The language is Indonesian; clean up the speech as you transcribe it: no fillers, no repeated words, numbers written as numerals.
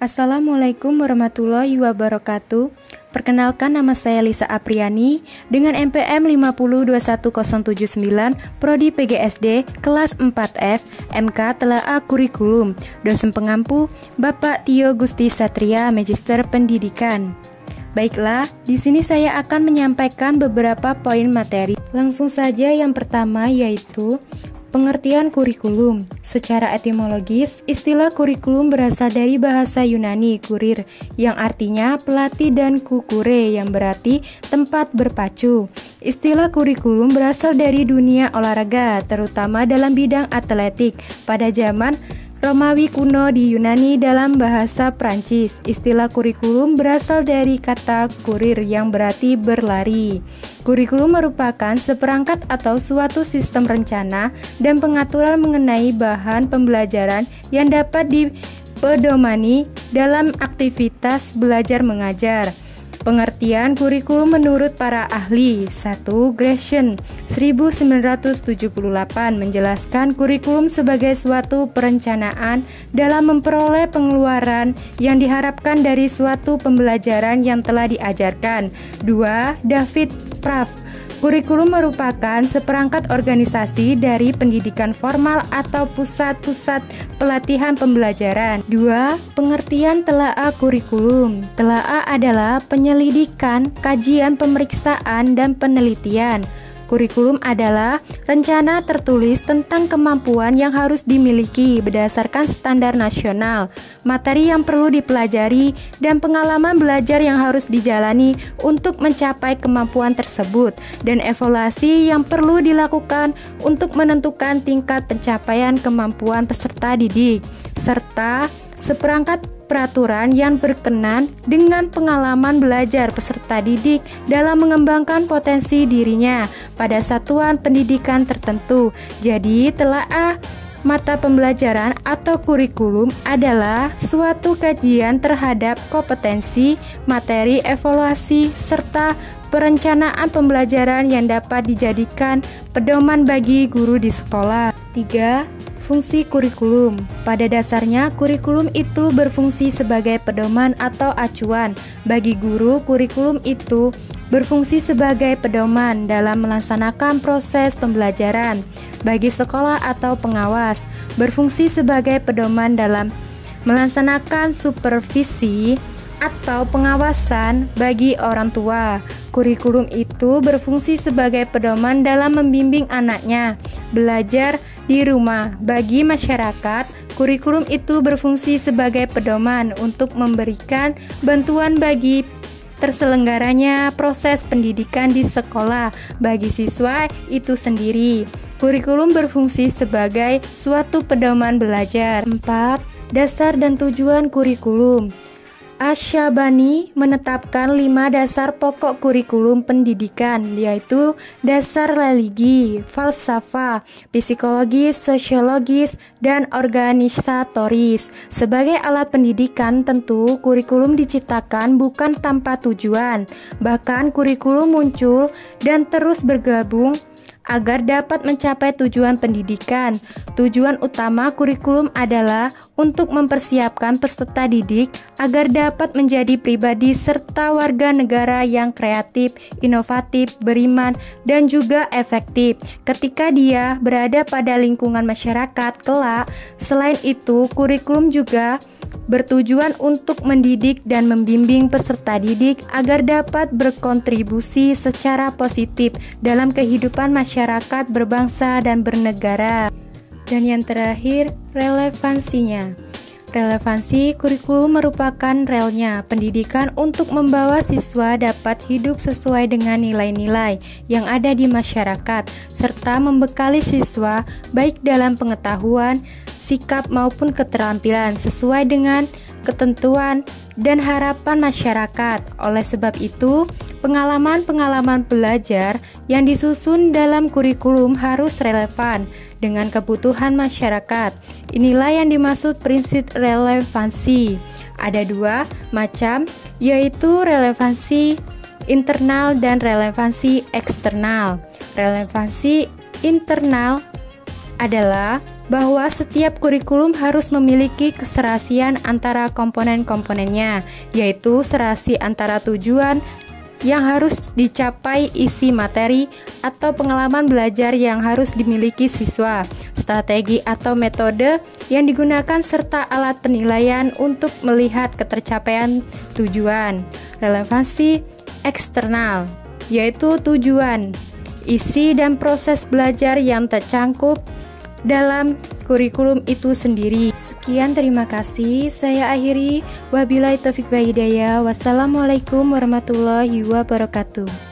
Assalamualaikum warahmatullahi wabarakatuh. Perkenalkan, nama saya Lisa Apriani dengan NPM 5021079, Prodi PGSD kelas 4F, MK Telaah Kurikulum. Dosen pengampu Bapak Tio Gusti Satria, Magister Pendidikan. Baiklah, di sini saya akan menyampaikan beberapa poin materi. Langsung saja, yang pertama yaitu pengertian kurikulum. Secara etimologis, istilah kurikulum berasal dari bahasa Yunani kurir, yang artinya pelatih, dan kukure, yang berarti tempat berpacu. Istilah kurikulum berasal dari dunia olahraga, terutama dalam bidang atletik. Pada zaman Romawi kuno di Yunani dalam bahasa Prancis, istilah kurikulum berasal dari kata kurir yang berarti berlari. Kurikulum merupakan seperangkat atau suatu sistem rencana dan pengaturan mengenai bahan pembelajaran yang dapat dipedomani dalam aktivitas belajar mengajar. Pengertian kurikulum menurut para ahli. 1. Gresham 1978 menjelaskan kurikulum sebagai suatu perencanaan dalam memperoleh pengeluaran yang diharapkan dari suatu pembelajaran yang telah diajarkan. 2. David Pratt, kurikulum merupakan seperangkat organisasi dari pendidikan formal atau pusat-pusat pelatihan pembelajaran. 2. Pengertian telaah kurikulum. Telaah adalah penyelidikan, kajian, pemeriksaan, dan penelitian. Kurikulum adalah rencana tertulis tentang kemampuan yang harus dimiliki berdasarkan standar nasional, materi yang perlu dipelajari, dan pengalaman belajar yang harus dijalani untuk mencapai kemampuan tersebut, dan evaluasi yang perlu dilakukan untuk menentukan tingkat pencapaian kemampuan peserta didik, serta seperangkat peraturan yang berkenan dengan pengalaman belajar peserta didik dalam mengembangkan potensi dirinya pada satuan pendidikan tertentu. Jadi, telaah mata pembelajaran atau kurikulum adalah suatu kajian terhadap kompetensi, materi, evaluasi, serta perencanaan pembelajaran yang dapat dijadikan pedoman bagi guru di sekolah. 3. Fungsi kurikulum. Pada dasarnya, kurikulum itu berfungsi sebagai pedoman atau acuan. Bagi guru, kurikulum itu berfungsi sebagai pedoman dalam melaksanakan proses pembelajaran. Bagi sekolah atau pengawas, berfungsi sebagai pedoman dalam melaksanakan supervisi atau pengawasan. Bagi orang tua, kurikulum itu berfungsi sebagai pedoman dalam membimbing anaknya belajar di rumah. Bagi masyarakat, kurikulum itu berfungsi sebagai pedoman untuk memberikan bantuan bagi terselenggaranya proses pendidikan di sekolah bagi siswa itu sendiri. Kurikulum berfungsi sebagai suatu pedoman belajar. 4. Dasar dan tujuan kurikulum. Asy-Syabani menetapkan 5 dasar pokok kurikulum pendidikan, yaitu dasar religi, falsafah, psikologis, sosiologis, dan organisatoris. Sebagai alat pendidikan, tentu kurikulum diciptakan bukan tanpa tujuan. Bahkan kurikulum muncul dan terus bergabung agar dapat mencapai tujuan pendidikan. Tujuan utama kurikulum adalah untuk mempersiapkan peserta didik agar dapat menjadi pribadi serta warga negara yang kreatif, inovatif, beriman, dan juga efektif ketika dia berada pada lingkungan masyarakat kelak. Selain itu, kurikulum juga bertujuan untuk mendidik dan membimbing peserta didik agar dapat berkontribusi secara positif dalam kehidupan masyarakat berbangsa dan bernegara. Dan yang terakhir, relevansinya. Relevansi kurikulum merupakan relnya pendidikan untuk membawa siswa dapat hidup sesuai dengan nilai-nilai yang ada di masyarakat, serta membekali siswa baik dalam pengetahuan, sikap maupun keterampilan sesuai dengan ketentuan dan harapan masyarakat. Oleh sebab itu, pengalaman-pengalaman belajar yang disusun dalam kurikulum harus relevan dengan kebutuhan masyarakat. Inilah yang dimaksud prinsip relevansi. Ada 2 macam, yaitu relevansi internal dan relevansi eksternal. Relevansi internal adalah bahwa setiap kurikulum harus memiliki keserasian antara komponen-komponennya, yaitu serasi antara tujuan yang harus dicapai, isi materi atau pengalaman belajar yang harus dimiliki siswa, strategi atau metode yang digunakan, serta alat penilaian untuk melihat ketercapaian tujuan. Relevansi eksternal, yaitu tujuan, isi dan proses belajar yang tercangkup dalam kurikulum itu sendiri. Sekian, terima kasih. Saya akhiri. Wabillahi taufiq wa hidayah. Wassalamualaikum warahmatullahi wabarakatuh.